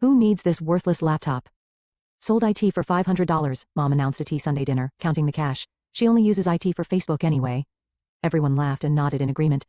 Who needs this worthless laptop? Sold IT for $500, Mom announced at Sunday dinner, counting the cash. She only uses IT for Facebook anyway. Everyone laughed and nodded in agreement.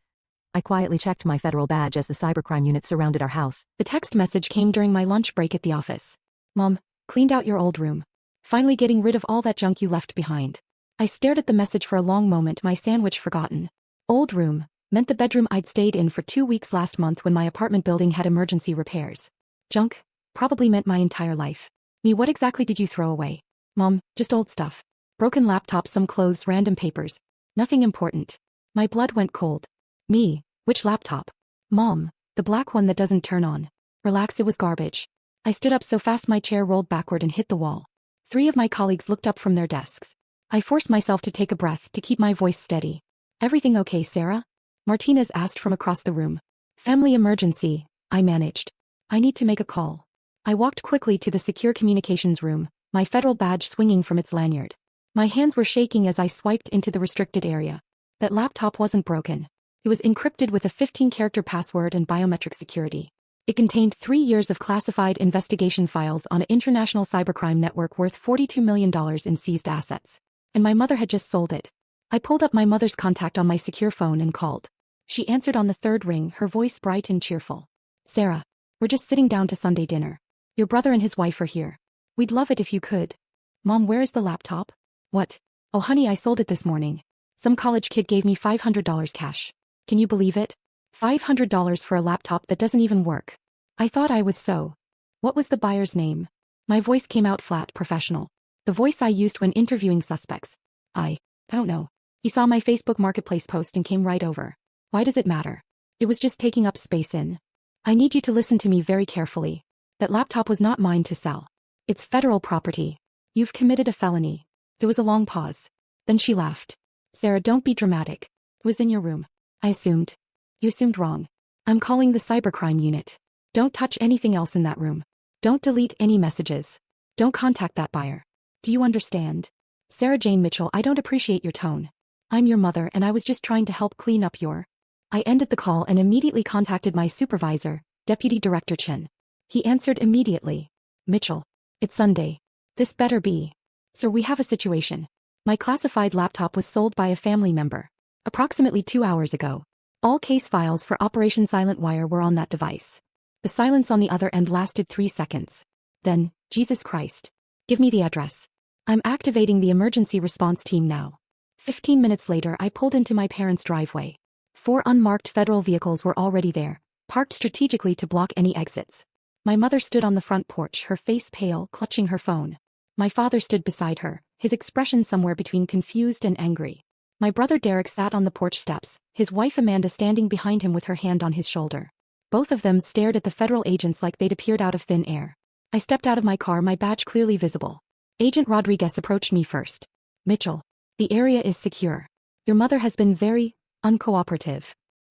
I quietly checked my federal badge as the cybercrime unit surrounded our house. The text message came during my lunch break at the office. Mom, cleaned out your old room. Finally getting rid of all that junk you left behind. I stared at the message for a long moment, my sandwich forgotten. Old room meant the bedroom I'd stayed in for 2 weeks last month when my apartment building had emergency repairs. Junk probably meant my entire life. Me, what exactly did you throw away? Mom, just old stuff. Broken laptop, some clothes, random papers. Nothing important. My blood went cold. Me, which laptop? Mom, the black one that doesn't turn on. Relax, it was garbage. I stood up so fast my chair rolled backward and hit the wall. 3 of my colleagues looked up from their desks. I forced myself to take a breath to keep my voice steady. Everything okay, Sarah? Martinez asked from across the room. Family emergency, I managed. I need to make a call. I walked quickly to the secure communications room, my federal badge swinging from its lanyard. My hands were shaking as I swiped into the restricted area. That laptop wasn't broken. It was encrypted with a 15-character password and biometric security. It contained 3 years of classified investigation files on an international cybercrime network worth $42 million in seized assets. And my mother had just sold it. I pulled up my mother's contact on my secure phone and called. She answered on the 3rd ring, her voice bright and cheerful. Sarah, we're just sitting down to Sunday dinner. Your brother and his wife are here. We'd love it if you could. Mom, where is the laptop? What? Oh honey, I sold it this morning. Some college kid gave me $500 cash. Can you believe it? $500 for a laptop that doesn't even work. I thought I was so. What was the buyer's name? My voice came out flat, professional. The voice I used when interviewing suspects. I don't know. He saw my Facebook Marketplace post and came right over. Why does it matter? It was just taking up space in. I need you to listen to me very carefully. That laptop was not mine to sell. It's federal property. You've committed a felony. There was a long pause. Then she laughed. Sarah, don't be dramatic. It was in your room. I assumed. You assumed wrong. I'm calling the cybercrime unit. Don't touch anything else in that room. Don't delete any messages. Don't contact that buyer. Do you understand? Sarah Jane Mitchell, I don't appreciate your tone. I'm your mother and I was just trying to help clean up your... I ended the call and immediately contacted my supervisor, Deputy Director Chen. He answered immediately. Mitchell. It's Sunday. This better be. Sir, we have a situation. My classified laptop was sold by a family member. Approximately 2 hours ago. All case files for Operation Silent Wire were on that device. The silence on the other end lasted 3 seconds. Then, Jesus Christ. Give me the address. I'm activating the emergency response team now. 15 minutes later, I pulled into my parents' driveway. 4 unmarked federal vehicles were already there, parked strategically to block any exits. My mother stood on the front porch, her face pale, clutching her phone. My father stood beside her, his expression somewhere between confused and angry. My brother Derek sat on the porch steps, his wife Amanda standing behind him with her hand on his shoulder. Both of them stared at the federal agents like they'd appeared out of thin air. I stepped out of my car, my badge clearly visible. Agent Rodriguez approached me first. Mitchell, the area is secure. Your mother has been very uncooperative.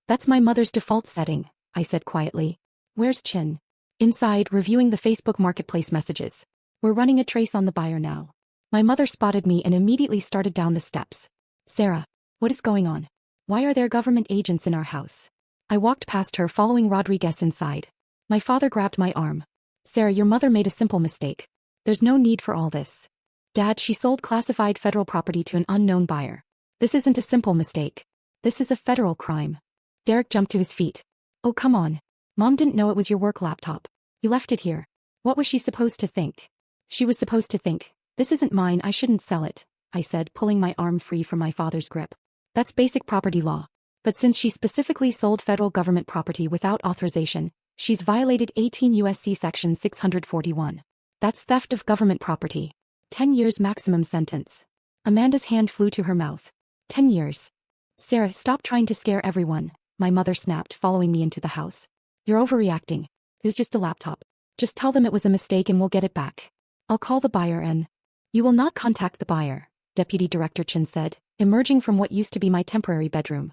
That's my mother's default setting, I said quietly. Where's Chin? Inside, reviewing the Facebook Marketplace messages. We're running a trace on the buyer now. My mother spotted me and immediately started down the steps. Sarah, what is going on? Why are there government agents in our house? I walked past her, following Rodriguez inside. My father grabbed my arm. Sarah, your mother made a simple mistake. There's no need for all this. Dad, she sold classified federal property to an unknown buyer. This isn't a simple mistake. This is a federal crime. Derek jumped to his feet. Oh, come on. Mom didn't know it was your work laptop. You left it here. What was she supposed to think? She was supposed to think, this isn't mine, I shouldn't sell it, I said, pulling my arm free from my father's grip. That's basic property law. But since she specifically sold federal government property without authorization, she's violated 18 U.S.C. Section 641. That's theft of government property. 10 years maximum sentence. Amanda's hand flew to her mouth. 10 years. Sarah, stop trying to scare everyone, my mother snapped, following me into the house. You're overreacting. It was just a laptop. Just tell them it was a mistake and we'll get it back. I'll call the buyer and... You will not contact the buyer, Deputy Director Chin said, emerging from what used to be my temporary bedroom.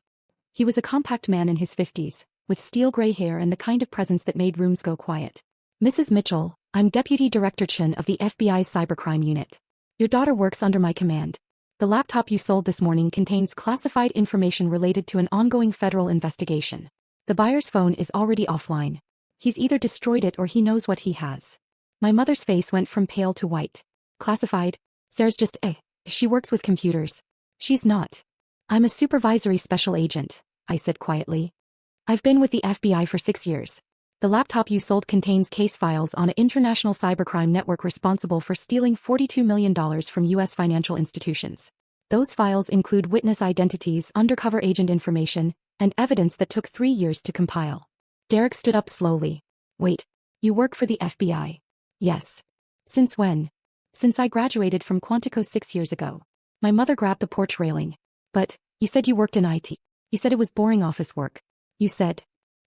He was a compact man in his 50s, with steel gray hair and the kind of presence that made rooms go quiet. Mrs. Mitchell, I'm Deputy Director Chin of the FBI's Cybercrime Unit. Your daughter works under my command. The laptop you sold this morning contains classified information related to an ongoing federal investigation. The buyer's phone is already offline. He's either destroyed it or he knows what he has. My mother's face went from pale to white. Classified? Sarah's just she works with computers. She's not. I'm a supervisory special agent, I said quietly. I've been with the FBI for 6 years. The laptop you sold contains case files on an international cybercrime network responsible for stealing $42 million from U.S. financial institutions. Those files include witness identities, undercover agent information, and evidence that took 3 years to compile. Derek stood up slowly. Wait, you work for the FBI? Yes. Since when? Since I graduated from Quantico 6 years ago. My mother grabbed the porch railing. But, you said you worked in IT. You said it was boring office work. You said.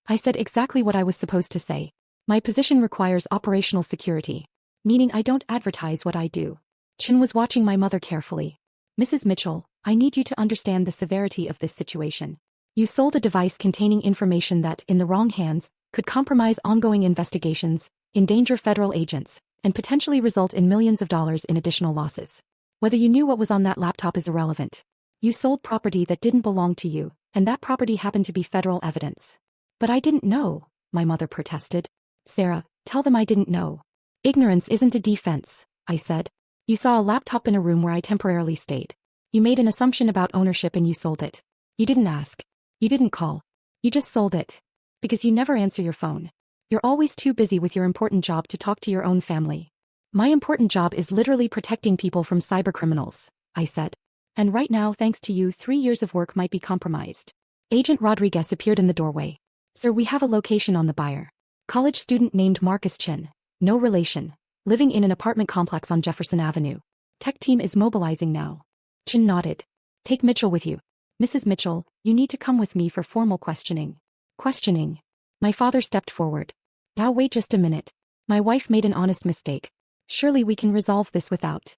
I said exactly what I was supposed to say. My position requires operational security. Meaning I don't advertise what I do. Chin was watching my mother carefully. Mrs. Mitchell, I need you to understand the severity of this situation. You sold a device containing information that, in the wrong hands, could compromise ongoing investigations, endanger federal agents, and potentially result in millions of dollars in additional losses. Whether you knew what was on that laptop is irrelevant. You sold property that didn't belong to you, and that property happened to be federal evidence. But I didn't know, my mother protested. Sarah, tell them I didn't know. Ignorance isn't a defense, I said. You saw a laptop in a room where I temporarily stayed. You made an assumption about ownership and you sold it. You didn't ask. You didn't call. You just sold it. Because you never answer your phone. You're always too busy with your important job to talk to your own family. My important job is literally protecting people from cybercriminals, I said. And right now, thanks to you, 3 years of work might be compromised. Agent Rodriguez appeared in the doorway. Sir, we have a location on the buyer. College student named Marcus Chin. No relation. Living in an apartment complex on Jefferson Avenue. Tech team is mobilizing now. Chin nodded. Take Mitchell with you. Mrs. Mitchell, you need to come with me for formal questioning. Questioning. My father stepped forward. Now wait just a minute. My wife made an honest mistake. Surely we can resolve this without.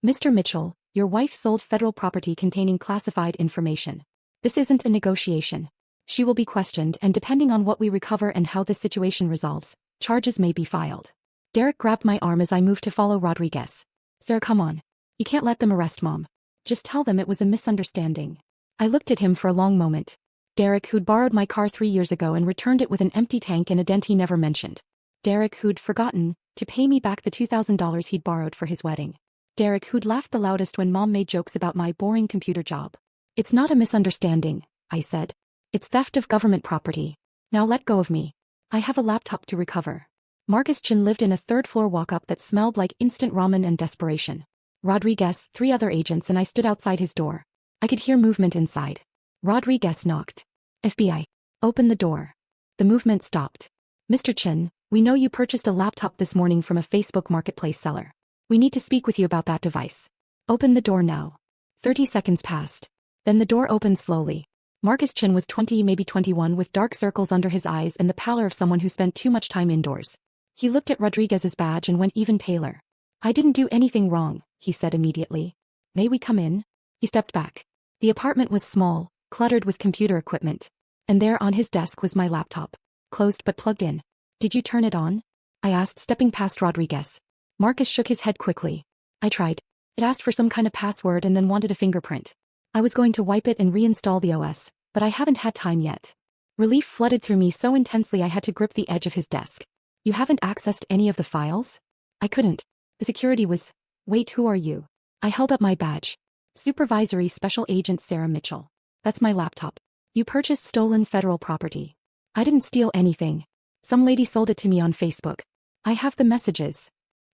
Mr. Mitchell, your wife sold federal property containing classified information. This isn't a negotiation. She will be questioned, and depending on what we recover and how this situation resolves, charges may be filed. Derek grabbed my arm as I moved to follow Rodriguez. Sir, come on. You can't let them arrest Mom. Just tell them it was a misunderstanding. I looked at him for a long moment. Derek, who'd borrowed my car 3 years ago and returned it with an empty tank and a dent he never mentioned. Derek, who'd forgotten to pay me back the $2,000 he'd borrowed for his wedding. Derek, who'd laughed the loudest when Mom made jokes about my boring computer job. It's not a misunderstanding, I said. It's theft of government property. Now let go of me. I have a laptop to recover. Marcus Chin lived in a third-floor walk-up that smelled like instant ramen and desperation. Rodriguez, 3 other agents, and I stood outside his door. I could hear movement inside. Rodriguez knocked. FBI. Open the door. The movement stopped. Mr. Chin, we know you purchased a laptop this morning from a Facebook marketplace seller. We need to speak with you about that device. Open the door now. 30 seconds passed. Then the door opened slowly. Marcus Chin was 20, maybe 21, with dark circles under his eyes and the pallor of someone who spent too much time indoors. He looked at Rodriguez's badge and went even paler. I didn't do anything wrong, he said immediately. May we come in? He stepped back. The apartment was small, cluttered with computer equipment. And there on his desk was my laptop. Closed but plugged in. Did you turn it on? I asked, stepping past Rodriguez. Marcus shook his head quickly. I tried. It asked for some kind of password and then wanted a fingerprint. I was going to wipe it and reinstall the OS, but I haven't had time yet. Relief flooded through me so intensely I had to grip the edge of his desk. You haven't accessed any of the files? I couldn't. The security was... Wait, who are you? I held up my badge. Supervisory Special Agent Sarah Mitchell. That's my laptop. You purchased stolen federal property. I didn't steal anything. Some lady sold it to me on Facebook. I have the messages.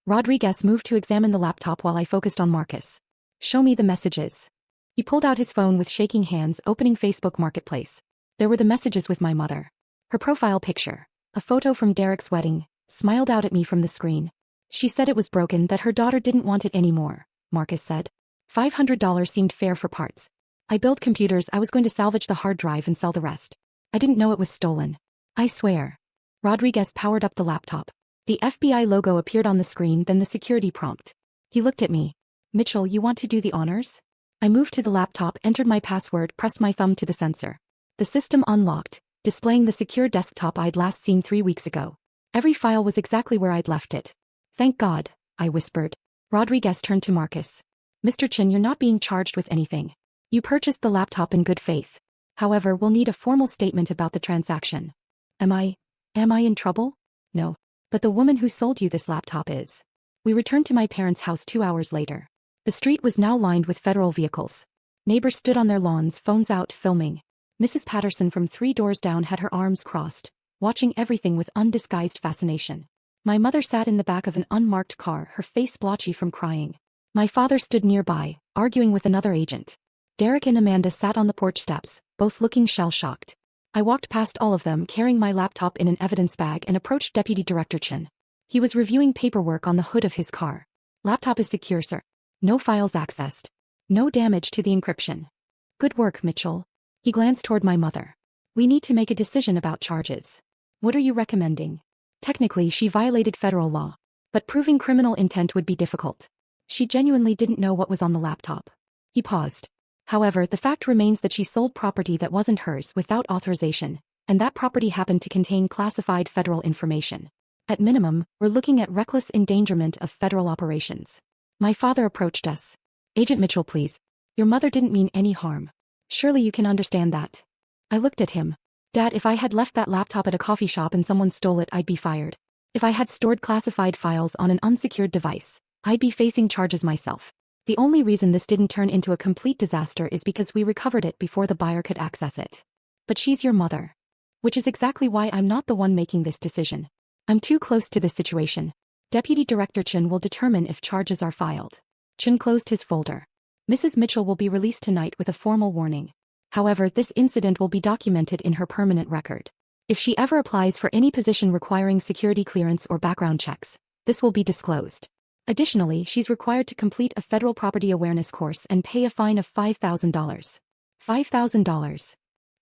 Rodriguez moved to examine the laptop while I focused on Marcus. Show me the messages. He pulled out his phone with shaking hands, opening Facebook Marketplace. There were the messages with my mother. Her profile picture, a photo from Derek's wedding, smiled out at me from the screen. She said it was broken, that her daughter didn't want it anymore, Marcus said. $500 seemed fair for parts. I build computers, I was going to salvage the hard drive and sell the rest. I didn't know it was stolen. I swear. Rodriguez powered up the laptop. The FBI logo appeared on the screen, then the security prompt. He looked at me. Mitchell, you want to do the honors? I moved to the laptop, entered my password, pressed my thumb to the sensor. The system unlocked, displaying the secure desktop I'd last seen 3 weeks ago. Every file was exactly where I'd left it. Thank God, I whispered. Rodriguez turned to Marcus. Mr. Chin, you're not being charged with anything. You purchased the laptop in good faith. However, we'll need a formal statement about the transaction. Am I in trouble? No. But the woman who sold you this laptop is. We returned to my parents' house 2 hours later. The street was now lined with federal vehicles. Neighbors stood on their lawns, phones out, filming. Mrs. Patterson from 3 doors down had her arms crossed, watching everything with undisguised fascination. My mother sat in the back of an unmarked car, her face blotchy from crying. My father stood nearby, arguing with another agent. Derek and Amanda sat on the porch steps, both looking shell-shocked. I walked past all of them carrying my laptop in an evidence bag and approached Deputy Director Chen. He was reviewing paperwork on the hood of his car. Laptop is secure, sir. No files accessed. No damage to the encryption. Good work, Mitchell. He glanced toward my mother. We need to make a decision about charges. What are you recommending? Technically, she violated federal law. But proving criminal intent would be difficult. She genuinely didn't know what was on the laptop. He paused. However, the fact remains that she sold property that wasn't hers without authorization, and that property happened to contain classified federal information. At minimum, we're looking at reckless endangerment of federal operations. My father approached us. Agent Mitchell, please. Your mother didn't mean any harm. Surely you can understand that. I looked at him. Dad, if I had left that laptop at a coffee shop and someone stole it, I'd be fired. If I had stored classified files on an unsecured device, I'd be facing charges myself. The only reason this didn't turn into a complete disaster is because we recovered it before the buyer could access it. But she's your mother. Which is exactly why I'm not the one making this decision. I'm too close to this situation. Deputy Director Chen will determine if charges are filed. Chen closed his folder. Mrs. Mitchell will be released tonight with a formal warning. However, this incident will be documented in her permanent record. If she ever applies for any position requiring security clearance or background checks, this will be disclosed. Additionally, she's required to complete a federal property awareness course and pay a fine of $5,000. $5,000.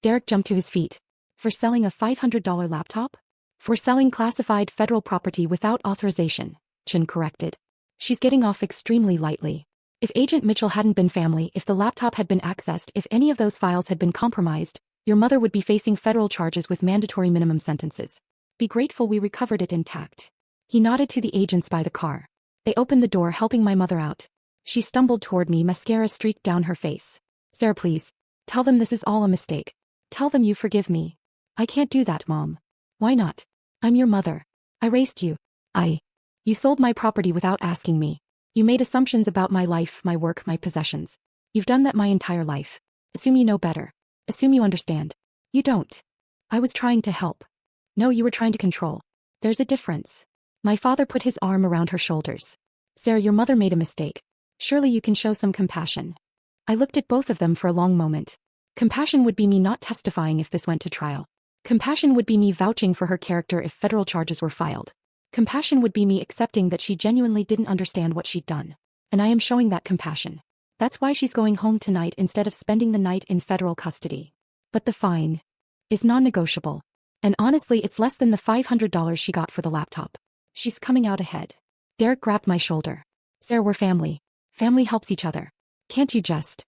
Derek jumped to his feet. For selling a $500 laptop? For selling classified federal property without authorization, Chen corrected. She's getting off extremely lightly. If Agent Mitchell hadn't been family, if the laptop had been accessed, if any of those files had been compromised, your mother would be facing federal charges with mandatory minimum sentences. Be grateful we recovered it intact. He nodded to the agents by the car. They opened the door, helping my mother out. She stumbled toward me, mascara streaked down her face. Sarah, please. Tell them this is all a mistake. Tell them you forgive me. I can't do that, Mom. Why not? I'm your mother. I raised you. You sold my property without asking me. You made assumptions about my life, my work, my possessions. You've done that my entire life. Assume you know better. Assume you understand. You don't. I was trying to help. No, you were trying to control. There's a difference. My father put his arm around her shoulders. Sarah, your mother made a mistake. Surely you can show some compassion. I looked at both of them for a long moment. Compassion would be me not testifying if this went to trial. Compassion would be me vouching for her character if federal charges were filed. Compassion would be me accepting that she genuinely didn't understand what she'd done. And I am showing that compassion. That's why she's going home tonight instead of spending the night in federal custody. But the fine is non-negotiable. And honestly, it's less than the $500 she got for the laptop. She's coming out ahead. Derek grabbed my shoulder. Sarah, we're family. Family helps each other. Can't you just?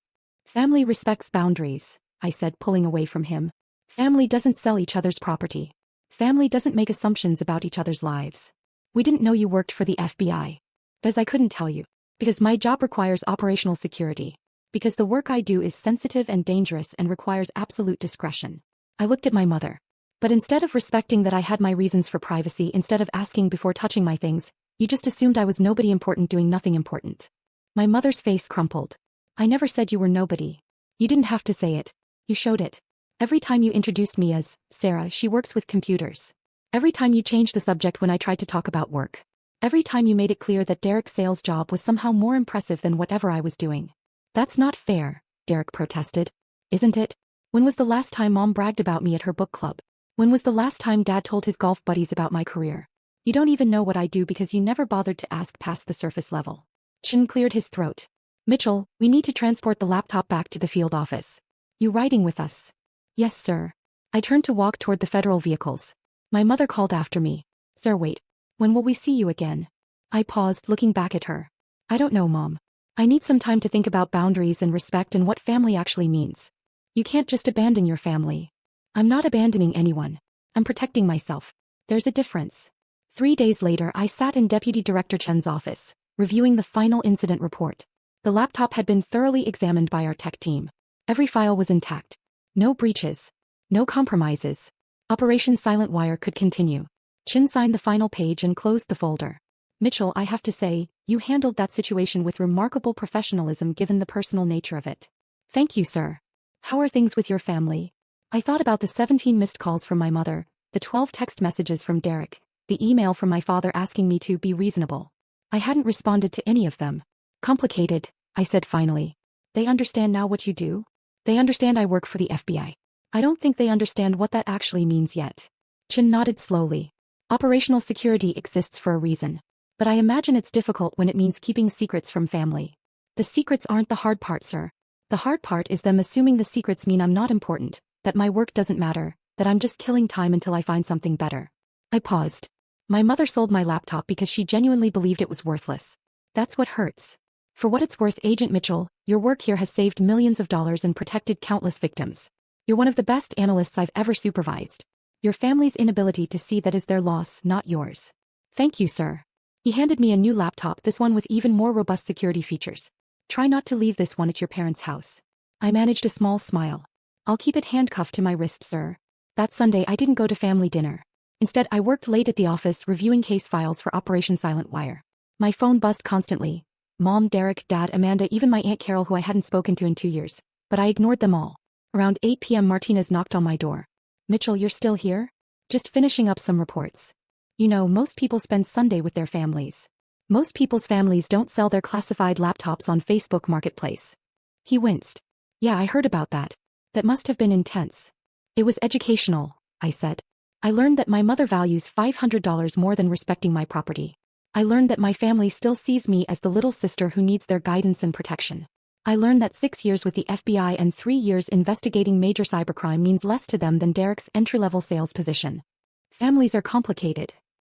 Family respects boundaries, I said, pulling away from him. Family doesn't sell each other's property. Family doesn't make assumptions about each other's lives. We didn't know you worked for the FBI. Because I couldn't tell you. Because my job requires operational security. Because the work I do is sensitive and dangerous and requires absolute discretion. I looked at my mother. But instead of respecting that I had my reasons for privacy, instead of asking before touching my things, you just assumed I was nobody important doing nothing important. My mother's face crumpled. I never said you were nobody. You didn't have to say it. You showed it. Every time you introduced me as Sarah, she works with computers. Every time you changed the subject when I tried to talk about work. Every time you made it clear that Derek's sales job was somehow more impressive than whatever I was doing. That's not fair, Derek protested. Isn't it? When was the last time Mom bragged about me at her book club? When was the last time Dad told his golf buddies about my career? You don't even know what I do because you never bothered to ask past the surface level. Chen cleared his throat. Mitchell, we need to transport the laptop back to the field office. You riding with us? Yes, sir. I turned to walk toward the federal vehicles. My mother called after me. Sir, wait. When will we see you again? I paused, looking back at her. I don't know, Mom. I need some time to think about boundaries and respect and what family actually means. You can't just abandon your family. I'm not abandoning anyone. I'm protecting myself. There's a difference. 3 days later, I sat in Deputy Director Chen's office, reviewing the final incident report. The laptop had been thoroughly examined by our tech team. Every file was intact. No breaches. No compromises. Operation Silent Wire could continue. Chin signed the final page and closed the folder. Mitchell, I have to say, you handled that situation with remarkable professionalism given the personal nature of it. Thank you, sir. How are things with your family? I thought about the 17 missed calls from my mother, the 12 text messages from Derek, the email from my father asking me to be reasonable. I hadn't responded to any of them. Complicated, I said finally. They understand now what you do? They understand I work for the FBI. I don't think they understand what that actually means yet. Chin nodded slowly. Operational security exists for a reason. But I imagine it's difficult when it means keeping secrets from family. The secrets aren't the hard part, sir. The hard part is them assuming the secrets mean I'm not important, that my work doesn't matter, that I'm just killing time until I find something better. I paused. My mother sold my laptop because she genuinely believed it was worthless. That's what hurts. For what it's worth, Agent Mitchell, your work here has saved millions of dollars and protected countless victims. You're one of the best analysts I've ever supervised. Your family's inability to see that is their loss, not yours. Thank you, sir. He handed me a new laptop, this one with even more robust security features. Try not to leave this one at your parents' house. I managed a small smile. I'll keep it handcuffed to my wrist, sir. That Sunday I didn't go to family dinner. Instead, I worked late at the office reviewing case files for Operation Silent Wire. My phone buzzed constantly. Mom, Derek, Dad, Amanda, even my Aunt Carol, who I hadn't spoken to in 2 years. But I ignored them all. Around 8 p.m. Martinez knocked on my door. Mitchell, you're still here? Just finishing up some reports. You know, most people spend Sunday with their families. Most people's families don't sell their classified laptops on Facebook Marketplace. He winced. Yeah, I heard about that. That must have been intense. It was educational, I said. I learned that my mother values $500 more than respecting my property. I learned that my family still sees me as the little sister who needs their guidance and protection. I learned that 6 years with the FBI and 3 years investigating major cybercrime means less to them than Derek's entry-level sales position. Families are complicated.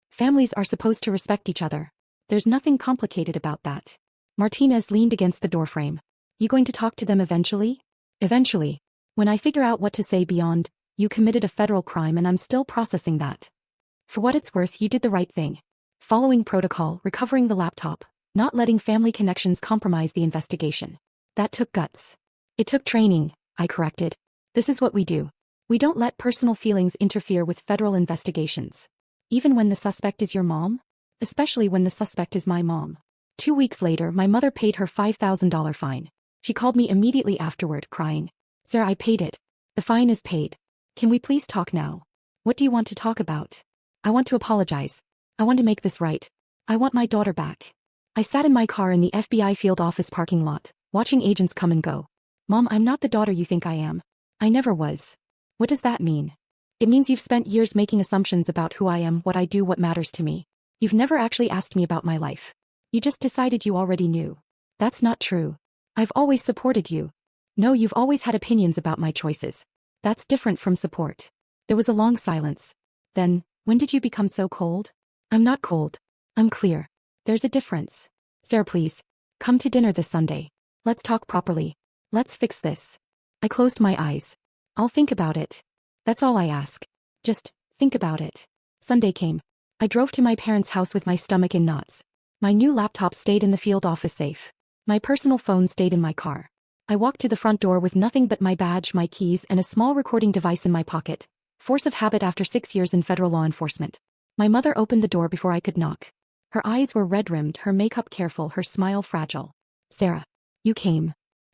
Families are supposed to respect each other. There's nothing complicated about that. Martinez leaned against the doorframe. You going to talk to them eventually? Eventually. When I figure out what to say beyond, you committed a federal crime and I'm still processing that. For what it's worth, you did the right thing. Following protocol, recovering the laptop, not letting family connections compromise the investigation. That took guts. It took training, I corrected. This is what we do. We don't let personal feelings interfere with federal investigations. Even when the suspect is your mom? Especially when the suspect is my mom. 2 weeks later, my mother paid her $5,000 fine. She called me immediately afterward, crying. Sir, I paid it. The fine is paid. Can we please talk now? What do you want to talk about? I want to apologize. I want to make this right. I want my daughter back. I sat in my car in the FBI field office parking lot, watching agents come and go. Mom, I'm not the daughter you think I am. I never was. What does that mean? It means you've spent years making assumptions about who I am, what I do, what matters to me. You've never actually asked me about my life. You just decided you already knew. That's not true. I've always supported you. No, you've always had opinions about my choices. That's different from support. There was a long silence. Then, when did you become so cold? I'm not cold. I'm clear. There's a difference. Sarah, please. Come to dinner this Sunday. Let's talk properly. Let's fix this. I closed my eyes. I'll think about it. That's all I ask. Just, think about it. Sunday came. I drove to my parents' house with my stomach in knots. My new laptop stayed in the field office safe. My personal phone stayed in my car. I walked to the front door with nothing but my badge, my keys, and a small recording device in my pocket. Force of habit after 6 years in federal law enforcement. My mother opened the door before I could knock. Her eyes were red-rimmed, her makeup careful, her smile fragile. Sarah. You came.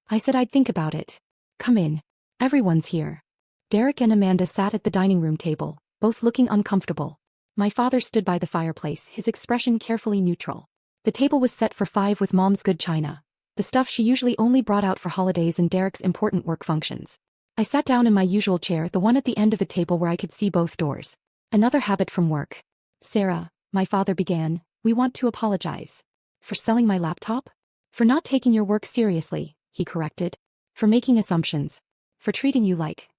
I said I'd think about it. Come in. Everyone's here. Derek and Amanda sat at the dining room table, both looking uncomfortable. My father stood by the fireplace, his expression carefully neutral. The table was set for 5 with Mom's good china. The stuff she usually only brought out for holidays and Derek's important work functions. I sat down in my usual chair, the one at the end of the table where I could see both doors. Another habit from work. Sarah, my father began, we want to apologize. For selling my laptop? For not taking your work seriously, he corrected. For making assumptions. For treating you like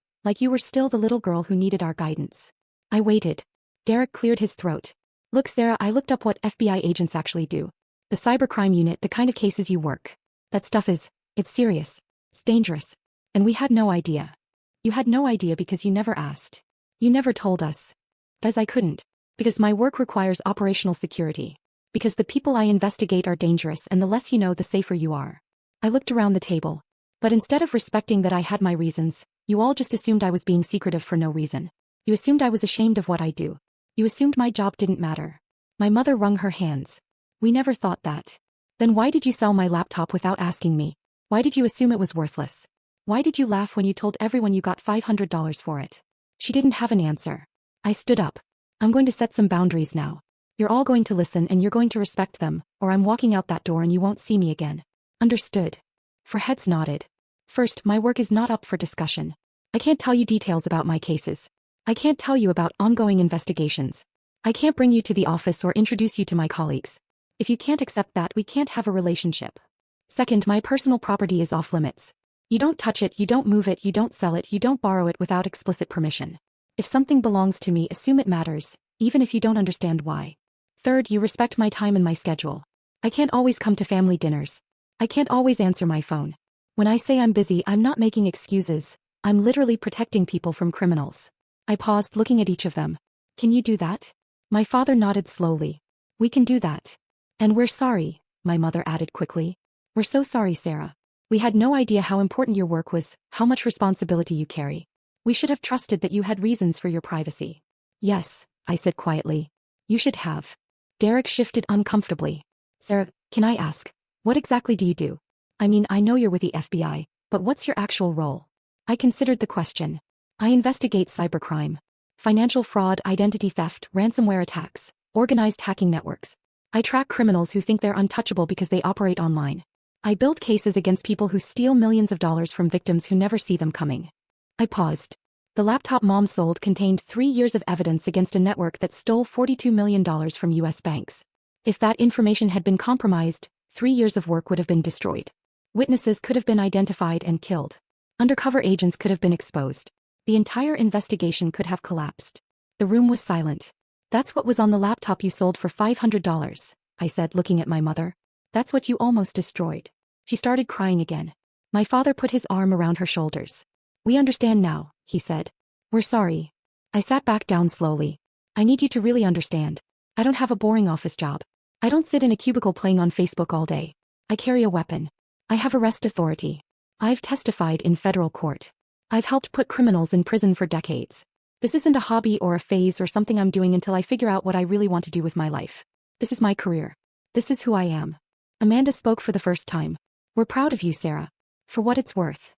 you were still the little girl who needed our guidance. I waited. Derek cleared his throat. Look, Sarah, I looked up what FBI agents actually do. The cybercrime unit, the kind of cases you work. That stuff it's serious. It's dangerous. And we had no idea. You had no idea because you never asked. You never told us. Because I couldn't. Because my work requires operational security. Because the people I investigate are dangerous and the less you know the safer you are. I looked around the table. But instead of respecting that I had my reasons, you all just assumed I was being secretive for no reason. You assumed I was ashamed of what I do. You assumed my job didn't matter. My mother wrung her hands. We never thought that. Then why did you sell my laptop without asking me? Why did you assume it was worthless? Why did you laugh when you told everyone you got $500 for it? She didn't have an answer. I stood up. I'm going to set some boundaries now. You're all going to listen and you're going to respect them, or I'm walking out that door and you won't see me again. Understood. For heads nodded. First, my work is not up for discussion. I can't tell you details about my cases. I can't tell you about ongoing investigations. I can't bring you to the office or introduce you to my colleagues. If you can't accept that, we can't have a relationship. Second, my personal property is off limits. You don't touch it, you don't move it, you don't sell it, you don't borrow it without explicit permission. If something belongs to me, assume it matters, even if you don't understand why. Third, you respect my time and my schedule. I can't always come to family dinners. I can't always answer my phone. When I say I'm busy, I'm not making excuses. I'm literally protecting people from criminals. I paused, looking at each of them. Can you do that? My father nodded slowly. We can do that. And we're sorry, my mother added quickly. We're so sorry, Sarah. We had no idea how important your work was, how much responsibility you carry. We should have trusted that you had reasons for your privacy. Yes, I said quietly. You should have. Derek shifted uncomfortably. Sarah, can I ask, what exactly do you do? I mean, I know you're with the FBI, but what's your actual role? I considered the question. I investigate cybercrime. Financial fraud, identity theft, ransomware attacks, organized hacking networks. I track criminals who think they're untouchable because they operate online. I build cases against people who steal millions of dollars from victims who never see them coming. I paused. The laptop Mom sold contained 3 years of evidence against a network that stole $42 million from U.S. banks. If that information had been compromised, 3 years of work would have been destroyed. Witnesses could have been identified and killed. Undercover agents could have been exposed. The entire investigation could have collapsed. The room was silent. That's what was on the laptop you sold for $500, I said, looking at my mother. That's what you almost destroyed. She started crying again. My father put his arm around her shoulders. We understand now, he said. We're sorry. I sat back down slowly. I need you to really understand. I don't have a boring office job. I don't sit in a cubicle playing on Facebook all day. I carry a weapon. I have arrest authority. I've testified in federal court. I've helped put criminals in prison for decades. This isn't a hobby or a phase or something I'm doing until I figure out what I really want to do with my life. This is my career. This is who I am. Amanda spoke for the first time. We're proud of you, Sarah. For what it's worth.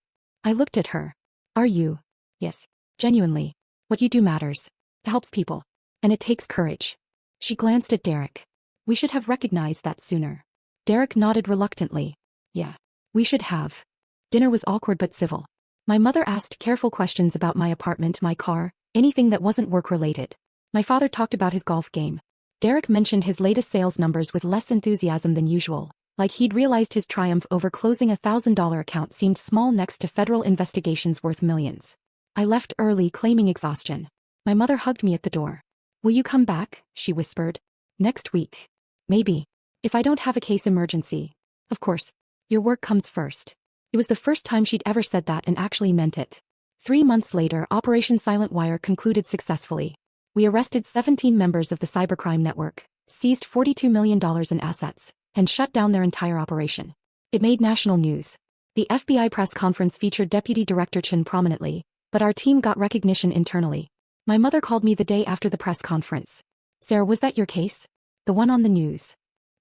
I looked at her. Are you? Yes. Genuinely. What you do matters. It helps people. And it takes courage. She glanced at Derek. We should have recognized that sooner. Derek nodded reluctantly. Yeah. We should have. Dinner was awkward but civil. My mother asked careful questions about my apartment, my car, anything that wasn't work-related. My father talked about his golf game. Derek mentioned his latest sales numbers with less enthusiasm than usual, like he'd realized his triumph over closing a $1,000 account seemed small next to federal investigations worth millions. I left early, claiming exhaustion. My mother hugged me at the door. Will you come back? She whispered. Next week. Maybe. If I don't have a case emergency. Of course. Your work comes first. It was the first time she'd ever said that and actually meant it. 3 months later, Operation Silent Wire concluded successfully. We arrested 17 members of the cybercrime network, seized $42 million in assets, and shut down their entire operation. It made national news. The FBI press conference featured Deputy Director Chin prominently, but our team got recognition internally. My mother called me the day after the press conference. Sarah, was that your case? The one on the news?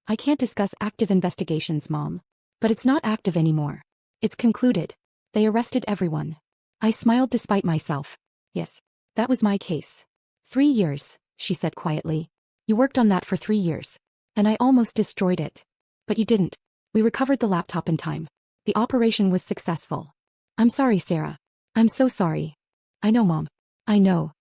I can't discuss active investigations, Mom. But it's not active anymore. It's concluded. They arrested everyone. I smiled despite myself. Yes, that was my case. 3 years, she said quietly. You worked on that for 3 years. And I almost destroyed it. But you didn't. We recovered the laptop in time. The operation was successful. I'm sorry, Sarah. I'm so sorry. I know, Mom. I know.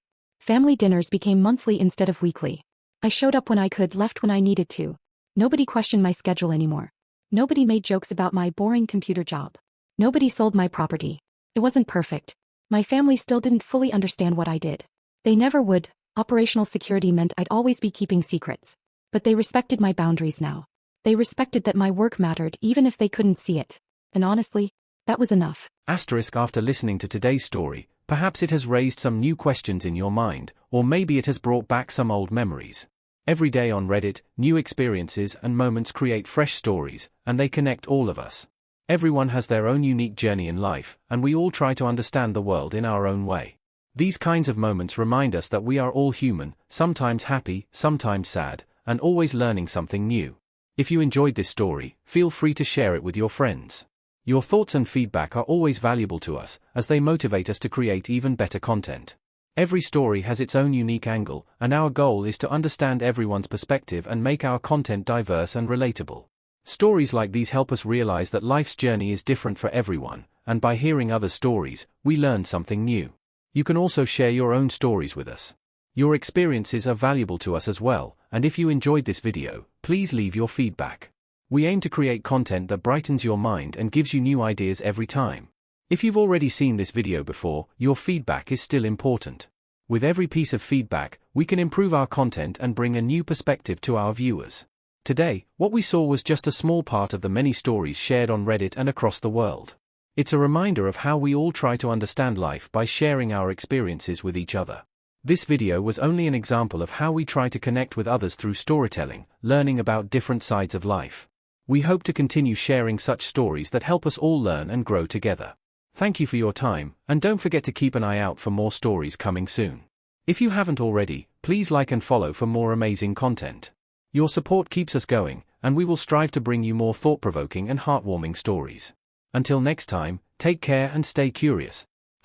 Family dinners became monthly instead of weekly. I showed up when I could, left when I needed to. Nobody questioned my schedule anymore. Nobody made jokes about my boring computer job. Nobody sold my property. It wasn't perfect. My family still didn't fully understand what I did. They never would. Operational security meant I'd always be keeping secrets. But they respected my boundaries now. They respected that my work mattered even if they couldn't see it. And honestly, that was enough. After listening to today's story, perhaps it has raised some new questions in your mind, or maybe it has brought back some old memories. Every day on Reddit, new experiences and moments create fresh stories, and they connect all of us. Everyone has their own unique journey in life, and we all try to understand the world in our own way. These kinds of moments remind us that we are all human, sometimes happy, sometimes sad, and always learning something new. If you enjoyed this story, feel free to share it with your friends. Your thoughts and feedback are always valuable to us, as they motivate us to create even better content. Every story has its own unique angle, and our goal is to understand everyone's perspective and make our content diverse and relatable. Stories like these help us realize that life's journey is different for everyone, and by hearing other stories, we learn something new. You can also share your own stories with us. Your experiences are valuable to us as well, and if you enjoyed this video, please leave your feedback. We aim to create content that brightens your mind and gives you new ideas every time. If you've already seen this video before, your feedback is still important. With every piece of feedback, we can improve our content and bring a new perspective to our viewers. Today, what we saw was just a small part of the many stories shared on Reddit and across the world. It's a reminder of how we all try to understand life by sharing our experiences with each other. This video was only an example of how we try to connect with others through storytelling, learning about different sides of life. We hope to continue sharing such stories that help us all learn and grow together. Thank you for your time, and don't forget to keep an eye out for more stories coming soon. If you haven't already, please like and follow for more amazing content. Your support keeps us going, and we will strive to bring you more thought-provoking and heartwarming stories. Until next time, take care and stay curious. ****